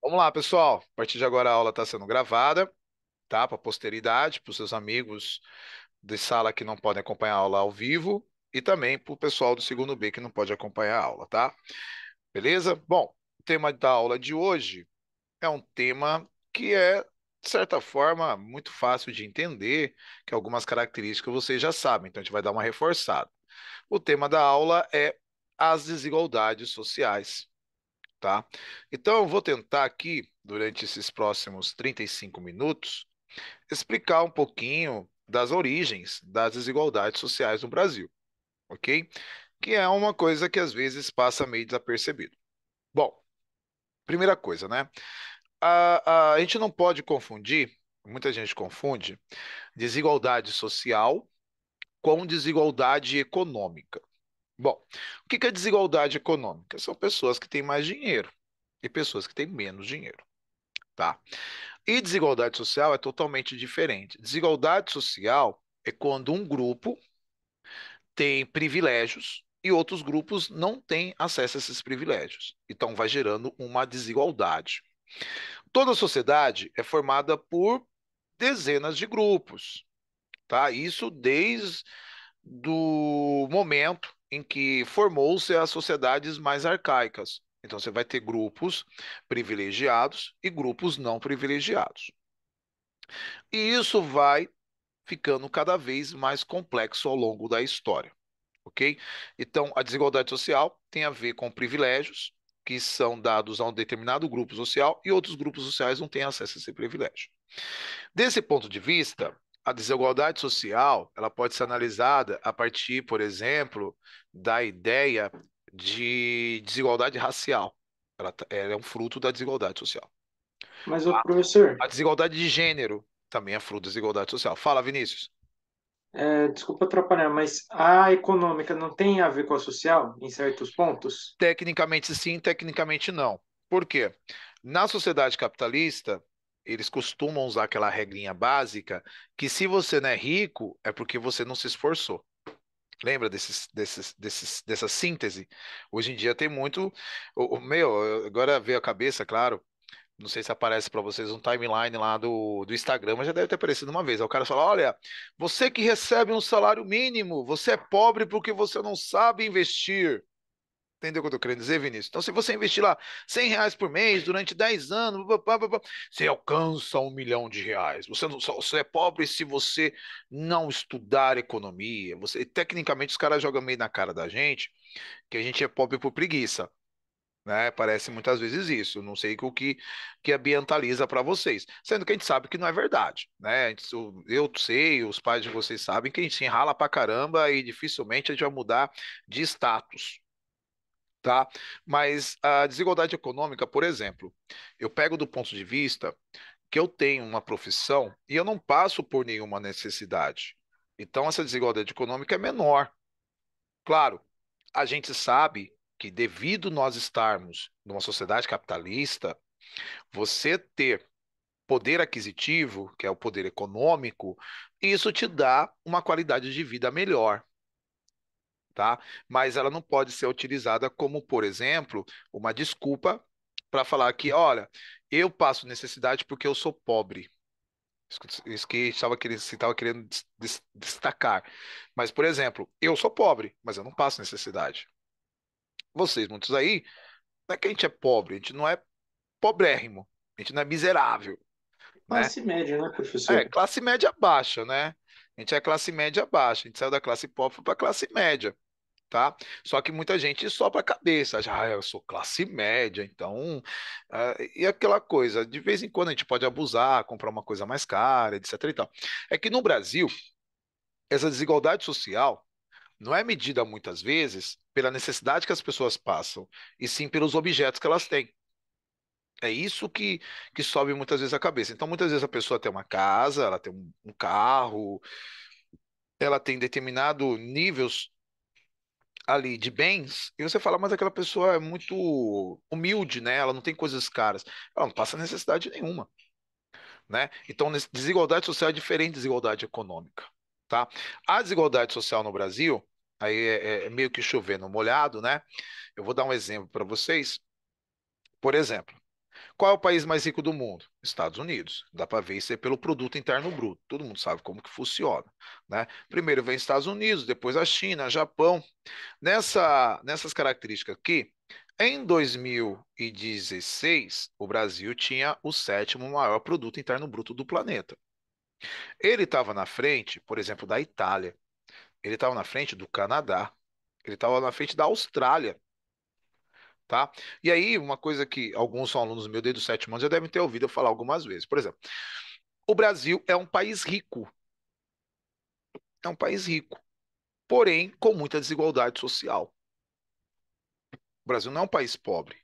Vamos lá, pessoal. A partir de agora a aula está sendo gravada, tá? Para a posteridade, para os seus amigos de sala que não podem acompanhar a aula ao vivo e também para o pessoal do segundo B que não pode acompanhar a aula, tá? Beleza? Bom, o tema da aula de hoje é um tema que é, de certa forma, muito fácil de entender, que algumas características vocês já sabem, então a gente vai dar uma reforçada. O tema da aula é as desigualdades sociais. Tá? Então, eu vou tentar aqui, durante esses próximos 35 minutos, explicar um pouquinho das origens das desigualdades sociais no Brasil, ok? Que é uma coisa que às vezes passa meio desapercebido. Bom, primeira coisa, né? A gente não pode confundir, muita gente confunde, desigualdade social com desigualdade econômica. Bom, o que que é desigualdade econômica? São pessoas que têm mais dinheiro e pessoas que têm menos dinheiro. Tá? E desigualdade social é totalmente diferente. Desigualdade social é quando um grupo tem privilégios e outros grupos não têm acesso a esses privilégios. Então vai gerando uma desigualdade. Toda sociedade é formada por dezenas de grupos, tá? Isso desde do momento em que formou-se as sociedades mais arcaicas. Então você vai ter grupos privilegiados e grupos não privilegiados. E isso vai ficando cada vez mais complexo ao longo da história, ok? Então, a desigualdade social tem a ver com privilégios que são dados a um determinado grupo social e outros grupos sociais não têm acesso a esse privilégio. Desse ponto de vista, a desigualdade social, ela pode ser analisada a partir, por exemplo, da ideia de desigualdade racial. Ela é um fruto da desigualdade social. Mas, ô professor, A desigualdade de gênero também é fruto da desigualdade social. Fala, Vinícius. desculpa atrapalhar, mas a econômica não tem a ver com a social em certos pontos? Tecnicamente sim, tecnicamente não. Por quê? Na sociedade capitalista, eles costumam usar aquela regrinha básica que se você não é rico, é porque você não se esforçou. Lembra dessa síntese? Hoje em dia tem muito. Agora veio a cabeça, claro. Não sei se aparece para vocês um timeline lá do Instagram, mas já deve ter aparecido uma vez. Aí o cara fala: Olha, você que recebe um salário mínimo, você é pobre porque você não sabe investir. Entendeu o que eu tô querendo dizer, Vinícius? Então, se você investir lá R$ 100 por mês durante 10 anos, você alcança R$ 1 milhão. Você é pobre se você não estudar economia. Tecnicamente, os caras jogam meio na cara da gente que a gente é pobre por preguiça, né? Parece muitas vezes isso. Não sei que ambientaliza para vocês. Sendo que a gente sabe que não é verdade, né? Eu sei, os pais de vocês sabem que a gente se rala pra caramba e dificilmente a gente vai mudar de status, tá? Mas a desigualdade econômica, por exemplo, eu pego do ponto de vista que eu tenho uma profissão e eu não passo por nenhuma necessidade. Então, essa desigualdade econômica é menor. Claro, a gente sabe que devido nós estarmos numa sociedade capitalista, você ter poder aquisitivo, que é o poder econômico, isso te dá uma qualidade de vida melhor, tá? Mas ela não pode ser utilizada como, por exemplo, uma desculpa para falar que, olha, eu passo necessidade porque eu sou pobre. Isso que estava querendo destacar. Mas, por exemplo, eu sou pobre, mas eu não passo necessidade. Vocês, muitos aí, não é que a gente é pobre, a gente não é pobrérrimo, a gente não é miserável, né? Classe média, né, É, professor? classe média baixa, né? A gente é classe média baixa, a gente saiu da classe pobre para classe média. Tá? Só que muita gente sopra a cabeça, já, eu sou classe média, então, e aquela coisa, de vez em quando a gente pode abusar, comprar uma coisa mais cara, etc e tal. É que no Brasil, essa desigualdade social não é medida muitas vezes pela necessidade que as pessoas passam, e sim pelos objetos que elas têm. É isso que sobe muitas vezes a cabeça. Então, muitas vezes a pessoa tem uma casa, ela tem um carro, ela tem determinado níveis ali de bens, e você fala, mas aquela pessoa é muito humilde, né? Ela não tem coisas caras. Ela não passa necessidade nenhuma, né? Então, desigualdade social é diferente de desigualdade econômica, tá? A desigualdade social no Brasil, aí é meio que chovendo molhado, né? Eu vou dar um exemplo para vocês. Por exemplo, Qual é o país mais rico do mundo? Estados Unidos. Dá para ver isso aí pelo produto interno bruto. Todo mundo sabe como que funciona, né? Primeiro vem Estados Unidos, depois a China, Japão. Nessas características aqui, em 2016, o Brasil tinha o sétimo maior produto interno bruto do planeta. Ele estava na frente, por exemplo, da Itália. Ele estava na frente do Canadá. Ele estava na frente da Austrália, tá? E aí, uma coisa que alguns são alunos meus desde os 7 anos já devem ter ouvido eu falar algumas vezes. Por exemplo, o Brasil é um país rico. É um país rico, porém com muita desigualdade social. O Brasil não é um país pobre,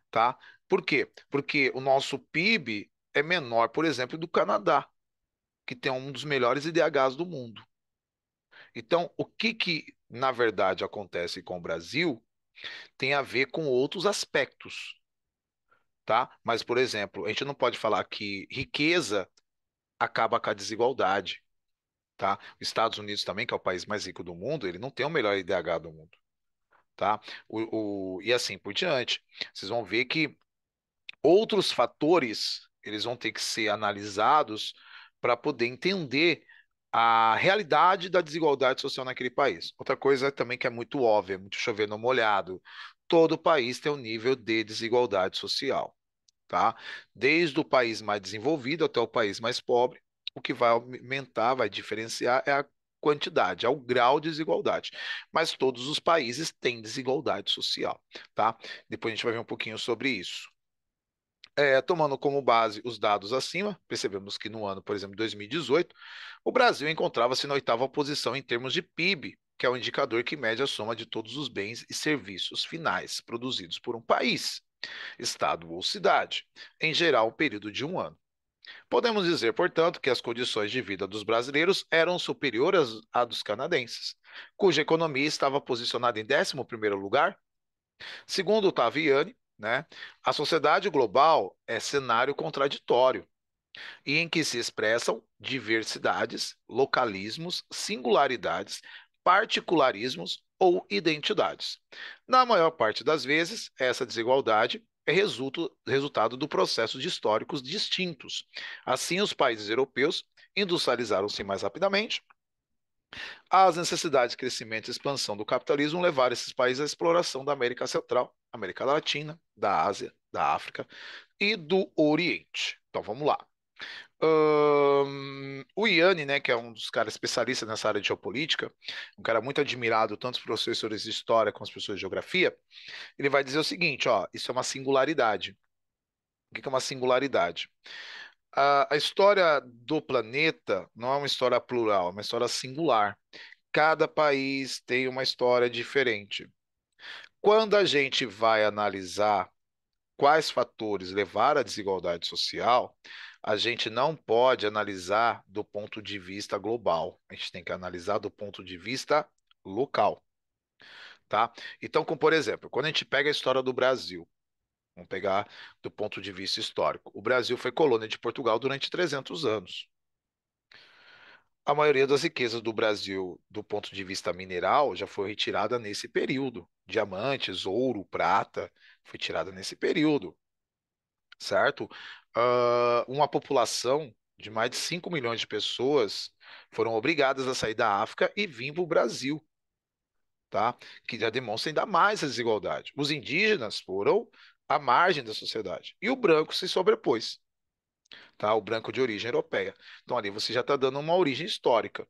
tá? Por quê? Porque o nosso PIB é menor, por exemplo, do Canadá, que tem um dos melhores IDHs do mundo. Então, o que que na verdade acontece com o Brasil tem a ver com outros aspectos, tá? Mas, por exemplo, a gente não pode falar que riqueza acaba com a desigualdade, tá? Os Estados Unidos também, que é o país mais rico do mundo, ele não tem o melhor IDH do mundo, tá? E assim por diante. Vocês vão ver que outros fatores eles vão ter que ser analisados para poder entender a realidade da desigualdade social naquele país. Outra coisa também que é muito óbvia, muito chover no molhado, todo país tem um nível de desigualdade social, tá? Desde o país mais desenvolvido até o país mais pobre, o que vai aumentar, vai diferenciar é a quantidade, é o grau de desigualdade. Mas todos os países têm desigualdade social, tá? Depois a gente vai ver um pouquinho sobre isso. Tomando como base os dados acima, percebemos que no ano, por exemplo, 2018, o Brasil encontrava-se na oitava posição em termos de PIB, que é o indicador que mede a soma de todos os bens e serviços finais produzidos por um país, estado ou cidade, em geral, um período de um ano. Podemos dizer, portanto, que as condições de vida dos brasileiros eram superiores à dos canadenses, cuja economia estava posicionada em 11º lugar. Segundo o Taviani, né, a sociedade global é cenário contraditório e em que se expressam diversidades, localismos, singularidades, particularismos ou identidades. Na maior parte das vezes, essa desigualdade é resultado do processo de históricos distintos. Assim, os países europeus industrializaram-se mais rapidamente. As necessidades de crescimento e expansão do capitalismo levaram esses países à exploração da América Central, América Latina, da Ásia, da África e do Oriente. Então vamos lá. O Iane, né, que é um dos caras especialistas nessa área de geopolítica, um cara muito admirado, tanto por professores de história como os professores de geografia, ele vai dizer o seguinte, ó, isso é uma singularidade. O que é uma singularidade? A história do planeta não é uma história plural, é uma história singular. Cada país tem uma história diferente. Quando a gente vai analisar quais fatores levaram à desigualdade social, a gente não pode analisar do ponto de vista global. A gente tem que analisar do ponto de vista local, tá? Então, como por exemplo, quando a gente pega a história do Brasil, vamos pegar do ponto de vista histórico. O Brasil foi colônia de Portugal durante 300 anos. A maioria das riquezas do Brasil, do ponto de vista mineral, já foi retirada nesse período. Diamantes, ouro, prata, foi tirada nesse período, certo? Uma população de mais de 5 milhões de pessoas foram obrigadas a sair da África e vir para o Brasil, tá? Que já demonstra ainda mais a desigualdade. Os indígenas foram à margem da sociedade e o branco se sobrepôs, tá? O branco de origem europeia. Então ali você já está dando uma origem histórica.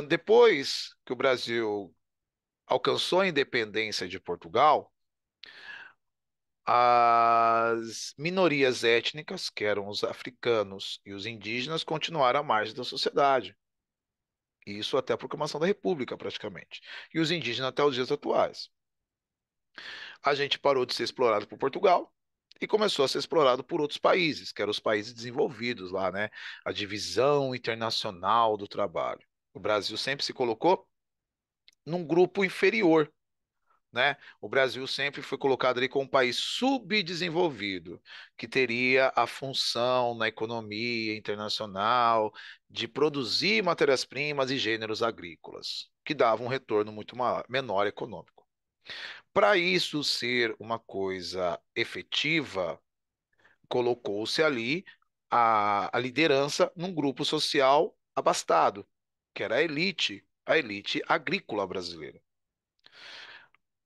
Depois que o Brasil alcançou a independência de Portugal, as minorias étnicas, que eram os africanos e os indígenas, continuaram à margem da sociedade. Isso até a proclamação da República, praticamente. E os indígenas até os dias atuais. A gente parou de ser explorado por Portugal e começou a ser explorado por outros países, que eram os países desenvolvidos lá, né? A divisão internacional do trabalho. O Brasil sempre se colocou num grupo inferior, né? O Brasil sempre foi colocado ali como um país subdesenvolvido, que teria a função na economia internacional de produzir matérias-primas e gêneros agrícolas, que davam um retorno muito menor econômico. Para isso ser uma coisa efetiva, colocou-se ali a liderança num grupo social abastado, que era a elite agrícola brasileira.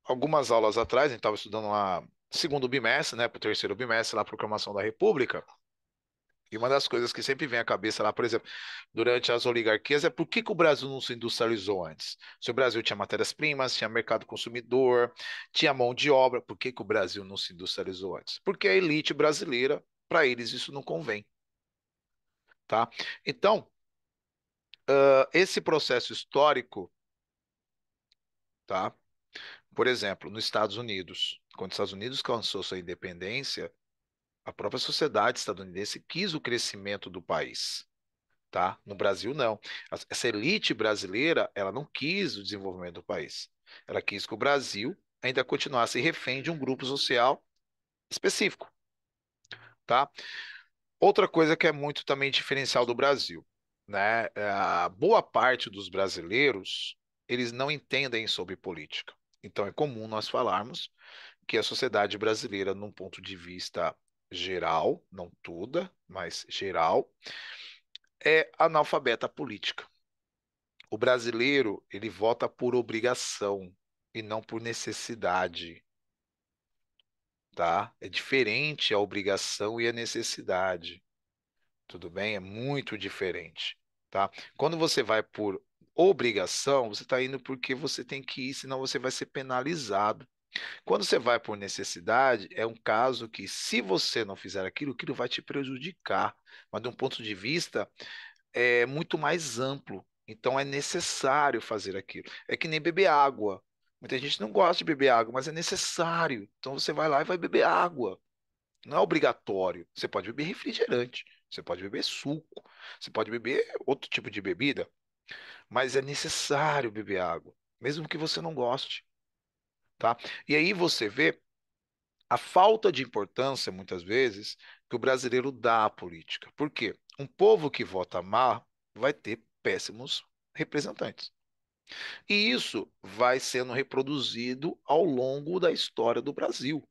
Algumas aulas atrás, a gente estava estudando lá, segundo bimestre, né, para o terceiro bimestre, lá, a Proclamação da República, e uma das coisas que sempre vem à cabeça lá, por exemplo, durante as oligarquias, é por que que o Brasil não se industrializou antes? Se o Brasil tinha matérias-primas, tinha mercado consumidor, tinha mão de obra, por que que o Brasil não se industrializou antes? Porque a elite brasileira, para eles, isso não convém, tá? Então, esse processo histórico, tá? Por exemplo, nos Estados Unidos, quando os Estados Unidos alcançou sua independência, a própria sociedade estadunidense quis o crescimento do país, tá? No Brasil, não. Essa elite brasileira, ela não quis o desenvolvimento do país. Ela quis que o Brasil ainda continuasse refém de um grupo social específico, tá? Outra coisa que é muito também diferencial do Brasil, né? A boa parte dos brasileiros, eles não entendem sobre política. Então é comum nós falarmos que a sociedade brasileira, num ponto de vista geral, não toda, mas geral, é analfabeta política. O brasileiro, ele vota por obrigação e não por necessidade, tá? É diferente a obrigação e a necessidade. Tudo bem? É muito diferente, tá? Quando você vai por obrigação, você está indo porque você tem que ir, senão você vai ser penalizado. Quando você vai por necessidade, é um caso que, se você não fizer aquilo, aquilo vai te prejudicar. Mas, de um ponto de vista muito mais amplo. Então, é necessário fazer aquilo. É que nem beber água. Muita gente não gosta de beber água, mas é necessário. Então, você vai lá e vai beber água. Não é obrigatório. Você pode beber refrigerante, você pode beber suco, você pode beber outro tipo de bebida, mas é necessário beber água, mesmo que você não goste, tá? E aí você vê a falta de importância, muitas vezes, que o brasileiro dá à política. Por quê? Um povo que vota mal vai ter péssimos representantes. E isso vai sendo reproduzido ao longo da história do Brasil.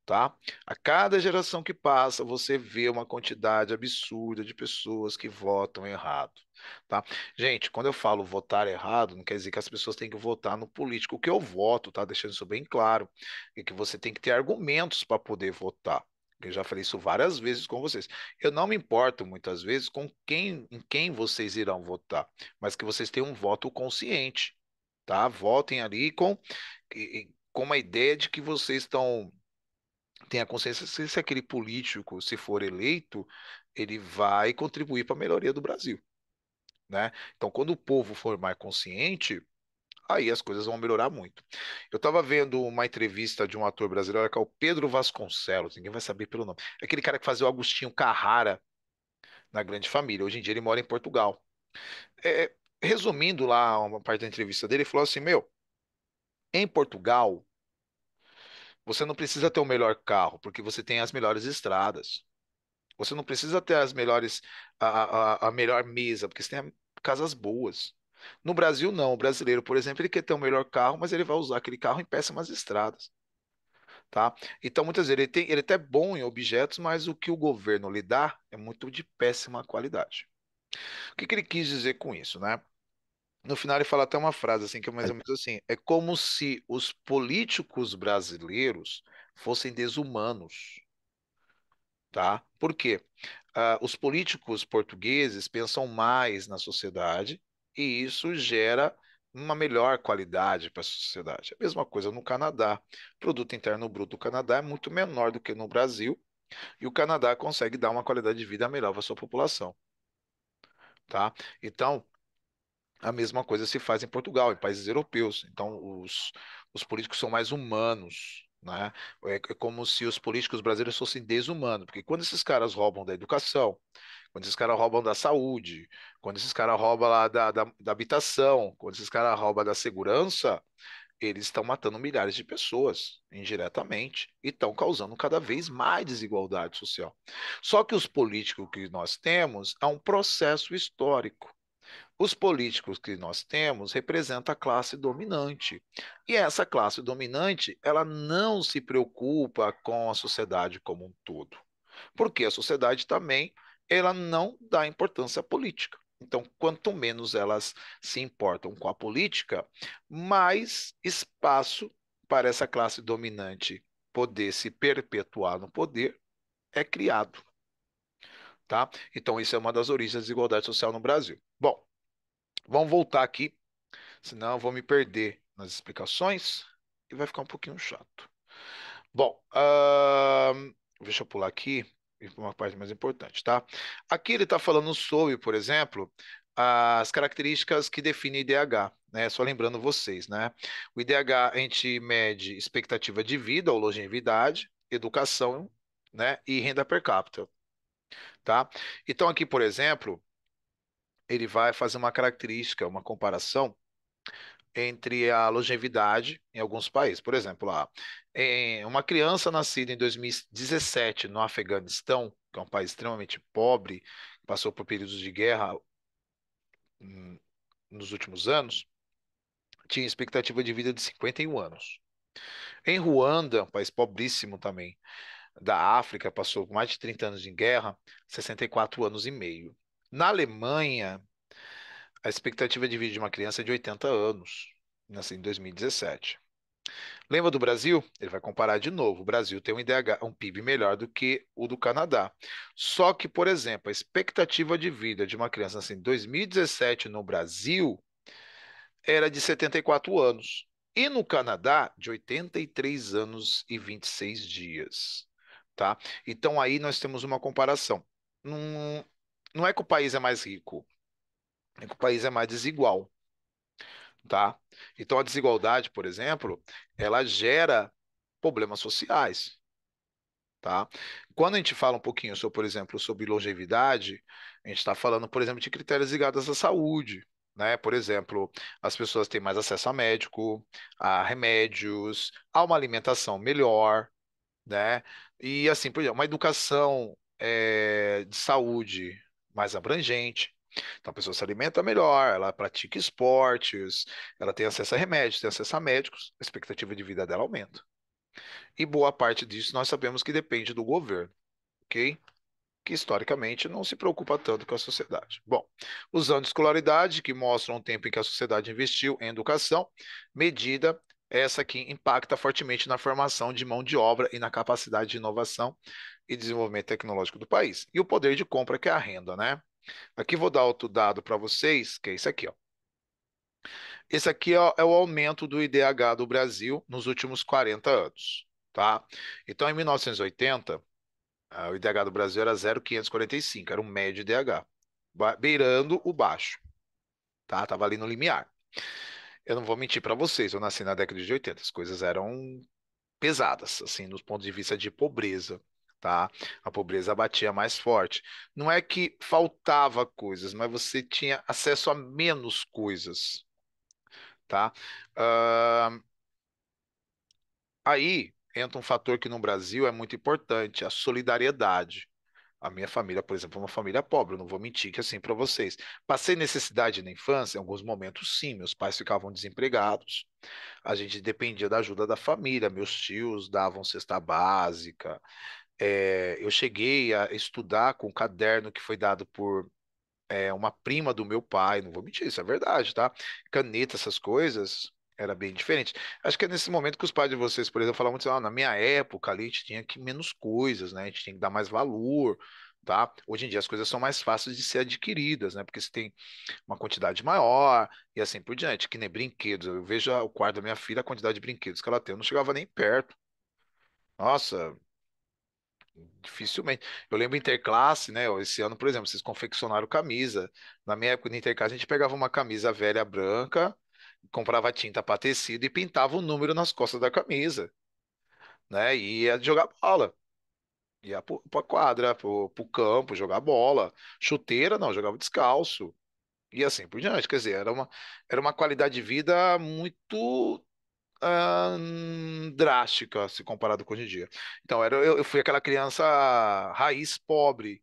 Tá? A cada geração que passa, você vê uma quantidade absurda de pessoas que votam errado, tá? Gente, quando eu falo votar errado, não quer dizer que as pessoas têm que votar no político que eu voto, tá? Deixando isso bem claro, e que você tem que ter argumentos para poder votar. Eu já falei isso várias vezes com vocês. Eu não me importo muitas vezes com em quem vocês irão votar, mas que vocês tenham um voto consciente, tá? Votem ali com uma ideia de que vocês estão tenha consciência se aquele político, se for eleito, ele vai contribuir para a melhoria do Brasil, né? Então, quando o povo for mais consciente, aí as coisas vão melhorar muito. Eu estava vendo uma entrevista de um ator brasileiro, que é o Pedro Vasconcelos, ninguém vai saber pelo nome. É aquele cara que fazia o Agostinho Carrara na Grande Família. Hoje em dia ele mora em Portugal. Resumindo lá uma parte da entrevista dele, ele falou assim: Meu, em Portugal, você não precisa ter o melhor carro, porque você tem as melhores estradas. Você não precisa ter as melhores, a melhor mesa, porque você tem casas boas. No Brasil, não. O brasileiro, por exemplo, ele quer ter o melhor carro, mas ele vai usar aquele carro em péssimas estradas, tá? Então, muitas vezes, ele é até bom em objetos, mas o que o governo lhe dá é muito de péssima qualidade. O que que ele quis dizer com isso, né? No final, ele fala até uma frase assim, que é mais ou menos assim: é como se os políticos brasileiros fossem desumanos, tá? Por quê? Os políticos portugueses pensam mais na sociedade e isso gera uma melhor qualidade para a sociedade. A mesma coisa no Canadá. O produto interno bruto do Canadá é muito menor do que no Brasil e o Canadá consegue dar uma qualidade de vida melhor para a sua população, tá? Então, a mesma coisa se faz em Portugal, em países europeus. Então, os políticos são mais humanos, né? É como se os políticos brasileiros fossem desumanos, porque quando esses caras roubam da educação, quando esses caras roubam da saúde, quando esses caras roubam lá da habitação, quando esses caras roubam da segurança, eles estão matando milhares de pessoas indiretamente e estão causando cada vez mais desigualdade social. Só que os políticos que nós temos há um processo histórico. os políticos que nós temos representam a classe dominante. E essa classe dominante, ela não se preocupa com a sociedade como um todo. Porque a sociedade também, ela não dá importância à política. Então, quanto menos elas se importam com a política, mais espaço para essa classe dominante poder se perpetuar no poder é criado, tá? Então, isso é uma das origens da desigualdade social no Brasil. Bom, vamos voltar aqui, senão eu vou me perder nas explicações e vai ficar um pouquinho chato. Bom, deixa eu pular aqui e para uma parte mais importante, tá? Aqui ele está falando sobre, por exemplo, as características que definem IDH, né? Só lembrando vocês, né? O IDH a gente mede expectativa de vida ou longevidade, educação, né? E renda per capita, tá? Então aqui, por exemplo, ele vai fazer uma característica, uma comparação entre a longevidade em alguns países. Por exemplo, uma criança nascida em 2017 no Afeganistão, que é um país extremamente pobre, passou por períodos de guerra hum, nos últimos anos, tinha expectativa de vida de 51 anos. Em Ruanda, um país pobríssimo também, da África, passou mais de 30 anos em guerra, 64 anos e meio. Na Alemanha, a expectativa de vida de uma criança é de 80 anos, nascida em 2017. Lembra do Brasil? Ele vai comparar de novo. O Brasil tem um IDH, um PIB melhor do que o do Canadá. Só que, por exemplo, a expectativa de vida de uma criança assim, em 2017 no Brasil era de 74 anos. E no Canadá, de 83 anos e 26 dias. Tá? Então aí nós temos uma comparação. Não, não é que o país é mais rico, é que o país é mais desigual. Tá? Então a desigualdade, por exemplo, ela gera problemas sociais, tá? Quando a gente fala um pouquinho sobre, por exemplo, sobre longevidade, a gente está falando, por exemplo, de critérios ligados à saúde, né? Por exemplo, as pessoas têm mais acesso a médico, a remédios, a uma alimentação melhor, né? E assim, por exemplo, uma educação de saúde mais abrangente. Então a pessoa se alimenta melhor, ela pratica esportes, ela tem acesso a remédios, tem acesso a médicos, a expectativa de vida dela aumenta. E boa parte disso nós sabemos que depende do governo, ok? Que historicamente não se preocupa tanto com a sociedade. Bom, os anos de escolaridade, que mostram o tempo em que a sociedade investiu em educação, medida essa que impacta fortemente na formação de mão de obra e na capacidade de inovação e desenvolvimento tecnológico do país. E o poder de compra, que é a renda, né? Aqui vou dar outro dado para vocês, que é esse aqui, ó. Esse aqui é o aumento do IDH do Brasil nos últimos 40 anos, tá? Então, em 1980, o IDH do Brasil era 0,545, era um médio IDH, beirando o baixo, tá? Tava ali no limiar. Eu não vou mentir para vocês, eu nasci na década de 80, as coisas eram pesadas, assim, nos pontos de vista de pobreza, tá? A pobreza batia mais forte. Não é que faltava coisas, mas você tinha acesso a menos coisas, tá? Ah, aí entra um fator que no Brasil é muito importante, a solidariedade. A minha família, por exemplo, é uma família pobre, eu não vou mentir que assim para vocês. Passei necessidade na infância, em alguns momentos sim, meus pais ficavam desempregados. A gente dependia da ajuda da família, meus tios davam cesta básica. Eu cheguei a estudar com um caderno que foi dado por uma prima do meu pai, não vou mentir, isso é verdade, tá? Caneta, essas coisas, era bem diferente. Acho que é nesse momento que os pais de vocês, por exemplo, falam muito assim, na minha época ali a gente tinha que menos coisas, né? A gente tinha que dar mais valor, tá? Hoje em dia as coisas são mais fáceis de ser adquiridas, né? Porque você tem uma quantidade maior e assim por diante, que nem brinquedos. Eu vejo o quarto da minha filha, a quantidade de brinquedos que ela tem, eu não chegava nem perto. Nossa, dificilmente. Eu lembro interclasse, né? Esse ano, por exemplo, vocês confeccionaram camisa. Na minha época de interclasse, a gente pegava uma camisa velha branca, comprava tinta para tecido e pintava o número nas costas da camisa, né? E ia jogar bola. Ia pra quadra, pro campo, jogar bola. Chuteira, não, jogava descalço. E assim por diante. Quer dizer, era uma qualidade de vida muito drástica se comparado com hoje em dia. Então, eu fui aquela criança raiz pobre,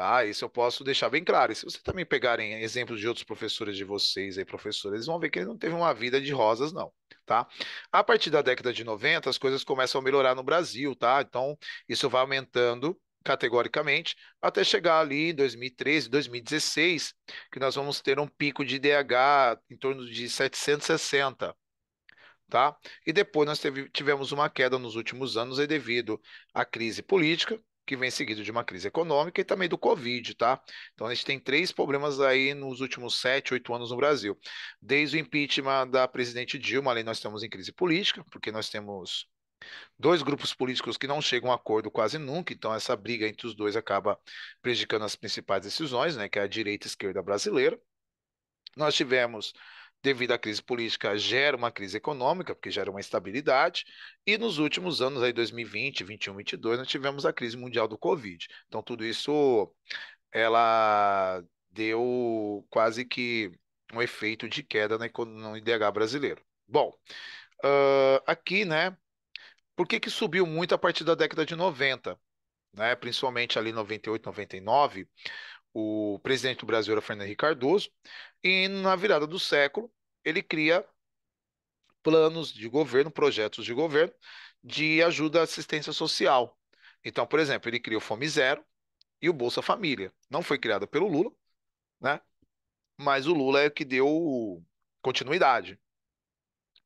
tá? Isso eu posso deixar bem claro. E se vocês também pegarem exemplos de outros professores de vocês aí, professores, eles vão ver que ele não teve uma vida de rosas, não, tá? A partir da década de 90, as coisas começam a melhorar no Brasil, tá? Então, isso vai aumentando categoricamente até chegar ali em 2013, 2016, que nós vamos ter um pico de IDH em torno de 760, tá? E depois nós tivemos uma queda nos últimos anos aí devido à crise política, que vem seguido de uma crise econômica e também do Covid, tá? Então a gente tem três problemas aí nos últimos 7, 8 anos no Brasil. Desde o impeachment da presidente Dilma, ali nós estamos em crise política, porque nós temos dois grupos políticos que não chegam a acordo quase nunca, então essa briga entre os dois acaba prejudicando as principais decisões, né, que é a direita e a esquerda brasileira. Nós tivemos, devido à crise política, gera uma crise econômica, porque gera uma instabilidade, e nos últimos anos, aí 2020, 21, 22, nós tivemos a crise mundial do Covid. Então, tudo isso, ela deu quase que um efeito de queda no IDH brasileiro. Bom, aqui, né, por que que subiu muito a partir da década de 90? Né, principalmente ali 98, 99, o presidente do Brasil era Fernando Henrique Cardoso, e na virada do século ele cria planos de governo, projetos de governo de ajuda à assistência social. Então, por exemplo, ele criou o Fome Zero e o Bolsa Família. Não foi criado pelo Lula, né? Mas o Lula é o que deu continuidade.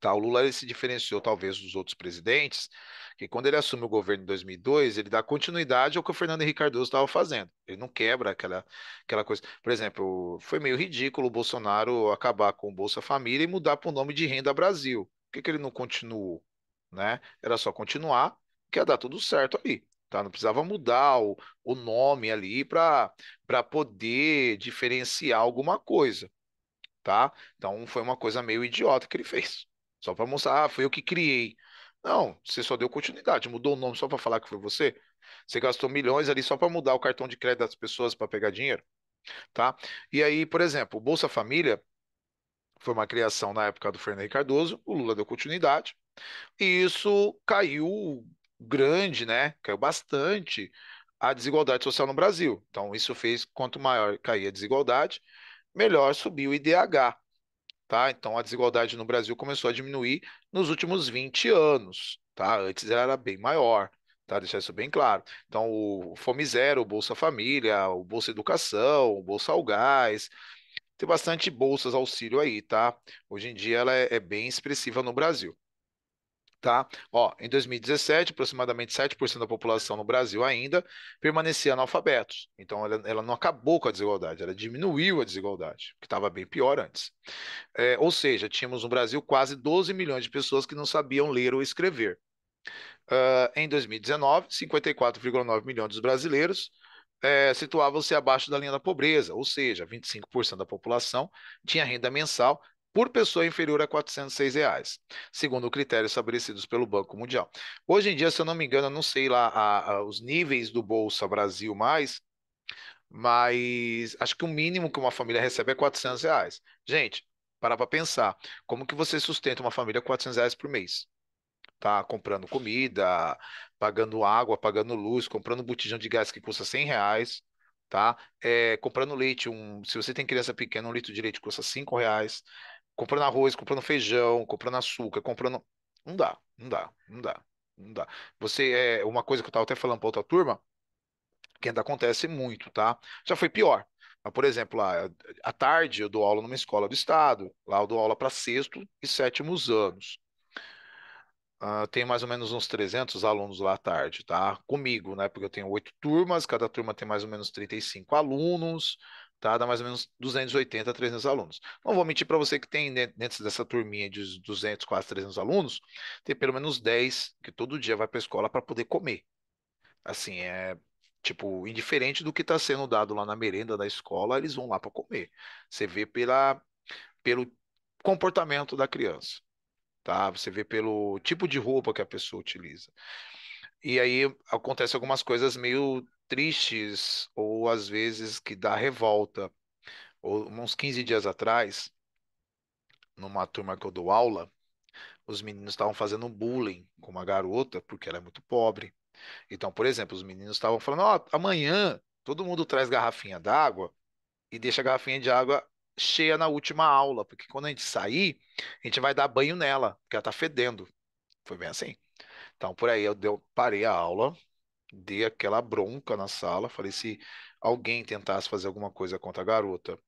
Tá, o Lula ele se diferenciou talvez dos outros presidentes, que quando ele assume o governo em 2002, ele dá continuidade ao que o Fernando Henrique Cardoso estava fazendo. Ele não quebra aquela coisa. Por exemplo, foi meio ridículo o Bolsonaro acabar com o Bolsa Família e mudar para o nome de Renda Brasil. Por que que ele não continuou? Né? Era só continuar, que ia dar tudo certo ali. Tá? Não precisava mudar o nome ali para poder diferenciar alguma coisa, tá? Então foi uma coisa meio idiota que ele fez. Só para mostrar, foi eu que criei. Não, você só deu continuidade, mudou o nome só para falar que foi você. Você gastou milhões ali só para mudar o cartão de crédito das pessoas para pegar dinheiro, tá? E aí, por exemplo, o Bolsa Família foi uma criação na época do Fernando Henrique Cardoso, o Lula deu continuidade, e isso caiu grande, né? Caiu bastante a desigualdade social no Brasil. Então, isso fez quanto maior caía a desigualdade, melhor subiu o IDH, tá? Então a desigualdade no Brasil começou a diminuir nos últimos 20 anos, tá? Antes ela era bem maior, tá? Deixar isso bem claro. Então o Fome Zero, o Bolsa Família, o Bolsa Educação, o Bolsa Gás, tem bastante bolsas auxílio aí, tá? Hoje em dia ela é bem expressiva no Brasil. Tá? Ó, em 2017, aproximadamente 7% da população no Brasil ainda permanecia analfabetos. Então, ela não acabou com a desigualdade, ela diminuiu a desigualdade, que estava bem pior antes. Ou seja, tínhamos no Brasil quase 12 milhões de pessoas que não sabiam ler ou escrever. Em 2019, 54,9 milhões dos brasileiros situavam-se abaixo da linha da pobreza, ou seja, 25% da população tinha renda mensal por pessoa inferior a R$ 406, segundo critérios estabelecidos pelo Banco Mundial. Hoje em dia, se eu não me engano, eu não sei lá os níveis do Bolsa Brasil mais, mas acho que o mínimo que uma família recebe é R$ 400. Gente, para pensar, como que você sustenta uma família com R$ 400 por mês? Tá comprando comida, pagando água, pagando luz, comprando botijão de gás que custa R$ 100, tá? Comprando leite, se você tem criança pequena, um litro de leite custa R$ 5, comprando arroz, comprando feijão, comprando açúcar, comprando. Não dá, não dá, não dá, não dá. Uma coisa que eu estava até falando para outra turma, que ainda acontece muito, tá? Já foi pior. Mas, por exemplo, lá, à tarde eu dou aula numa escola do estado, lá eu dou aula para sexto e sétimos anos. Tem mais ou menos uns 300 alunos lá à tarde, tá? Comigo, né? Porque eu tenho 8 turmas, cada turma tem mais ou menos 35 alunos, tá? Dá mais ou menos 280, 300 alunos. Não vou mentir para você que tem dentro dessa turminha de 200, quase 300 alunos, tem pelo menos 10 que todo dia vai para a escola para poder comer. Assim, tipo, indiferente do que está sendo dado lá na merenda da escola, eles vão lá para comer. Você vê pelo comportamento da criança, tá? Você vê pelo tipo de roupa que a pessoa utiliza. E aí acontece algumas coisas meio tristes, ou às vezes que dá revolta. Ou, uns 15 dias atrás, numa turma que eu dou aula, os meninos estavam fazendo bullying com uma garota porque ela é muito pobre. Então, por exemplo, os meninos estavam falando: Ó, amanhã todo mundo traz garrafinha d'água e deixa a garrafinha de água cheia na última aula, porque quando a gente sair, a gente vai dar banho nela, porque ela tá fedendo. Foi bem assim. Então, por aí parei a aula, dei aquela bronca na sala, falei se alguém tentasse fazer alguma coisa contra a garota,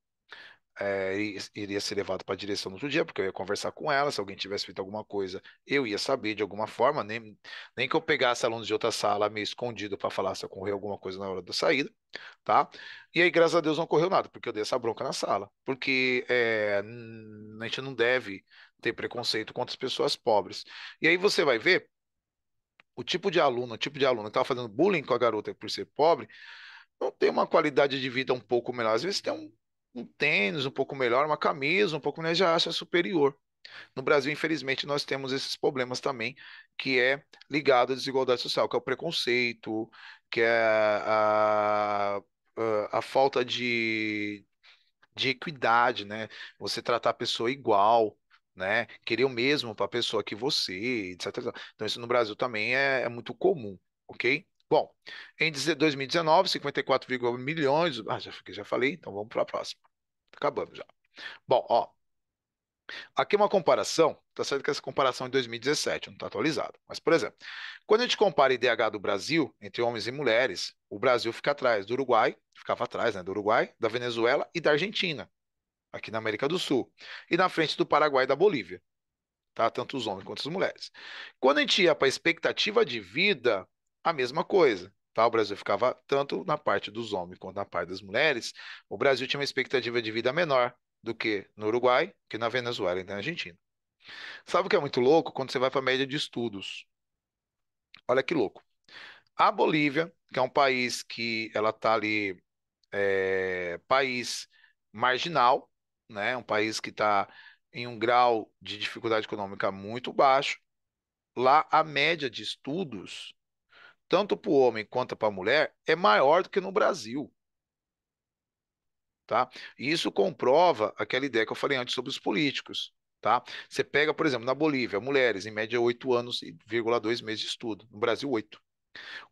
iria ser levado para a direção no outro dia, porque eu ia conversar com ela, se alguém tivesse feito alguma coisa, eu ia saber de alguma forma, nem que eu pegasse alunos de outra sala meio escondido para falar se ocorreu alguma coisa na hora da saída, tá? E aí, graças a Deus, não ocorreu nada, porque eu dei essa bronca na sala, porque a gente não deve ter preconceito contra as pessoas pobres. E aí você vai ver o tipo de aluno que estava fazendo bullying com a garota por ser pobre, não tem uma qualidade de vida um pouco melhor. Às vezes tem um tênis um pouco melhor, uma camisa um pouco melhor, já acha superior. No Brasil, infelizmente, nós temos esses problemas também, que é ligado à desigualdade social, que é o preconceito, que é a falta de equidade, né? Você tratar a pessoa igual, né? Querer o mesmo para a pessoa que você, etc. Então, isso no Brasil também é muito comum, ok? Bom, em 2019, 54,1 milhões. Já falei, então vamos para a próxima. Acabamos já. Bom, ó, aqui uma comparação, tá certo que essa comparação é em 2017, não está atualizado. Mas, por exemplo, quando a gente compara IDH do Brasil entre homens e mulheres, o Brasil fica atrás do Uruguai, ficava atrás, né, do Uruguai, da Venezuela e da Argentina, aqui na América do Sul, e na frente do Paraguai e da Bolívia, tá? Tanto os homens quanto as mulheres. Quando a gente ia para a expectativa de vida, a mesma coisa. Tá? O Brasil ficava tanto na parte dos homens quanto na parte das mulheres. O Brasil tinha uma expectativa de vida menor do que no Uruguai, que na Venezuela e na Argentina. Sabe o que é muito louco? Quando você vai para a média de estudos. Olha que louco. A Bolívia, que é um país que ela tá ali, país marginal, né? Um país que está em um grau de dificuldade econômica muito baixo. Lá a média de estudos, tanto para o homem quanto para a mulher, é maior do que no Brasil, tá? E isso comprova aquela ideia que eu falei antes sobre os políticos, tá? Você pega, por exemplo, na Bolívia, mulheres, em média 8 anos e 2 meses de estudo. No Brasil, 8.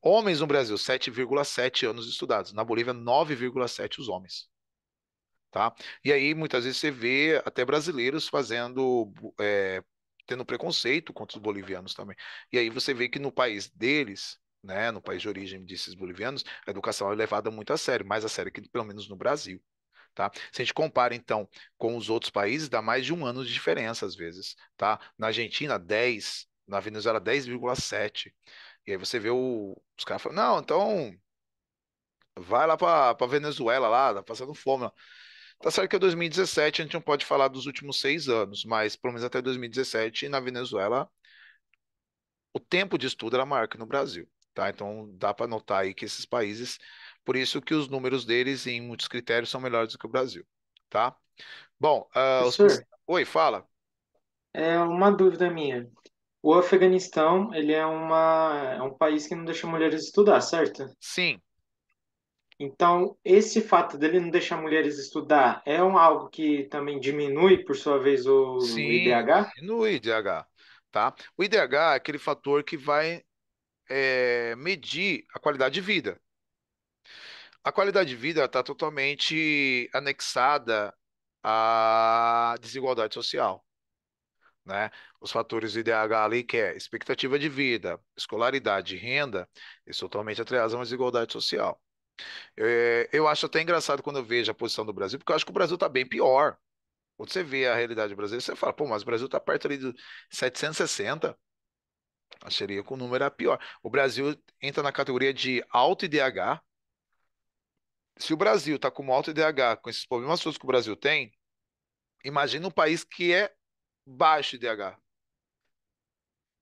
Homens no Brasil, 7,7 anos estudados. Na Bolívia, 9,7 os homens. Tá? E aí, muitas vezes, você vê até brasileiros tendo preconceito contra os bolivianos também. E aí você vê que no país deles, né, no país de origem desses bolivianos, a educação é levada muito a sério, mais a sério que pelo menos no Brasil. Tá? Se a gente compara, então, com os outros países, dá mais de um ano de diferença, às vezes. Tá? Na Argentina, 10, na Venezuela, 10,7. E aí você vê os caras falando, não, então vai lá para Venezuela, lá, tá passando fome. Tá certo que é 2017, a gente não pode falar dos últimos 6 anos, mas pelo menos até 2017, na Venezuela, o tempo de estudo era maior que no Brasil, tá? Então dá para notar aí que esses países, por isso que os números deles em muitos critérios são melhores do que o Brasil, tá? Bom, Professor, oi, fala. é uma dúvida minha. O Afeganistão, ele é um país que não deixa mulheres estudar, certo? Sim, Então, esse fato dele não deixar mulheres estudar algo que também diminui, por sua vez, o sim, IDH? diminui o IDH, tá? O IDH é aquele fator que vai medir a qualidade de vida. A qualidade de vida está totalmente anexada à desigualdade social, né? Os fatores do IDH ali, que é expectativa de vida, escolaridade e renda, isso totalmente atrelado a uma desigualdade social. Eu acho até engraçado quando eu vejo a posição do Brasil, porque eu acho que o Brasil está bem pior. Quando você vê a realidade brasileira, você fala, pô, mas o Brasil está perto ali do 760, acharia que o número era pior. O Brasil entra na categoria de alto IDH. Se o Brasil está com alto IDH, com esses problemas todos que o Brasil tem, imagina um país que é baixo IDH,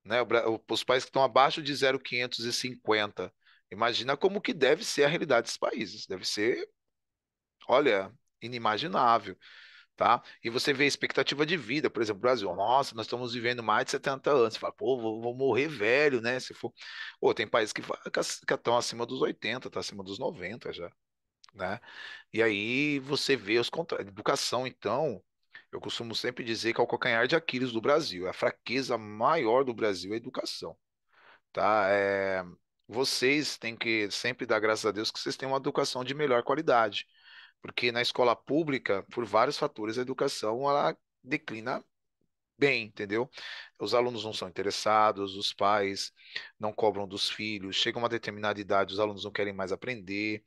né? Os países que estão abaixo de 0,550. Imagina como que deve ser a realidade desses países. Deve ser, olha, inimaginável, tá? E você vê a expectativa de vida, por exemplo, o Brasil. Nossa, nós estamos vivendo mais de 70 anos. Você fala, pô, vou morrer velho, né? Se for. Pô, tem países que estão acima dos 80, tá acima dos 90 já, né? E aí você vê os contratos. Educação, então, eu costumo sempre dizer que é o calcanhar de Aquiles do Brasil. A fraqueza maior do Brasil é a educação, tá? vocês têm que sempre dar graças a Deus que vocês têm uma educação de melhor qualidade, porque na escola pública, por vários fatores, a educação ela declina bem, entendeu? Os alunos não são interessados, os pais não cobram dos filhos, chega uma determinada idade, os alunos não querem mais aprender,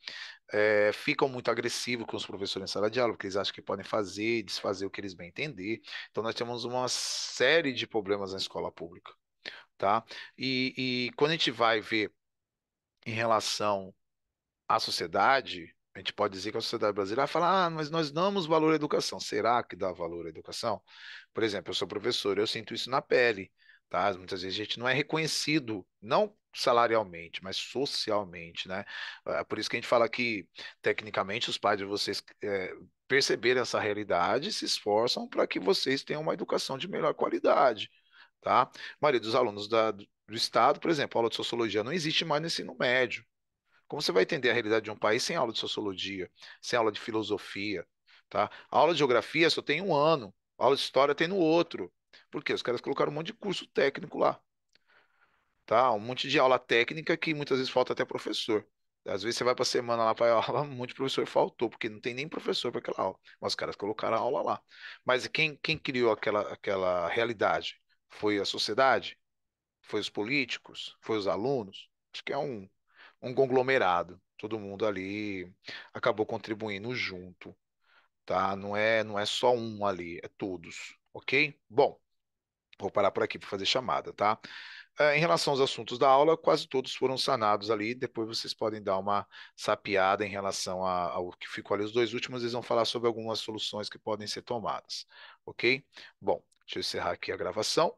ficam muito agressivos com os professores em sala de aula, porque eles acham que podem fazer e desfazer o que eles bem entender. Então, nós temos uma série de problemas na escola pública, tá? E quando a gente vai ver em relação à sociedade, a gente pode dizer que a sociedade brasileira vai falar, ah, mas nós damos valor à educação. Será que dá valor à educação? Por exemplo, eu sou professor, eu sinto isso na pele, tá? Muitas vezes a gente não é reconhecido, não salarialmente, mas socialmente, né? Por isso que a gente fala que, tecnicamente, os pais de vocês perceberem essa realidade e se esforçam para que vocês tenham uma educação de melhor qualidade, tá? A maioria dos alunos do Estado, por exemplo, a aula de sociologia não existe mais no ensino médio. Como você vai entender a realidade de um país sem aula de sociologia, sem aula de filosofia, tá? A aula de geografia só tem um ano, a aula de história tem no outro. Por quê? Os caras colocaram um monte de curso técnico lá, tá? Um monte de aula técnica que muitas vezes falta até professor. Às vezes você vai para a semana lá para aula, um monte de professor faltou, porque não tem nem professor para aquela aula. Mas os caras colocaram a aula lá. Mas quem criou aquela realidade? Foi a sociedade? Foi os políticos? Foi os alunos? Acho que é um conglomerado. Todo mundo ali acabou contribuindo junto, tá? Não é só um ali, é todos, ok? Bom, vou parar por aqui para fazer chamada, tá? Em relação aos assuntos da aula, quase todos foram sanados ali. Depois vocês podem dar uma sapiada em relação ao que ficou ali. Os dois últimos, eles vão falar sobre algumas soluções que podem ser tomadas, ok? Bom, deixa eu encerrar aqui a gravação.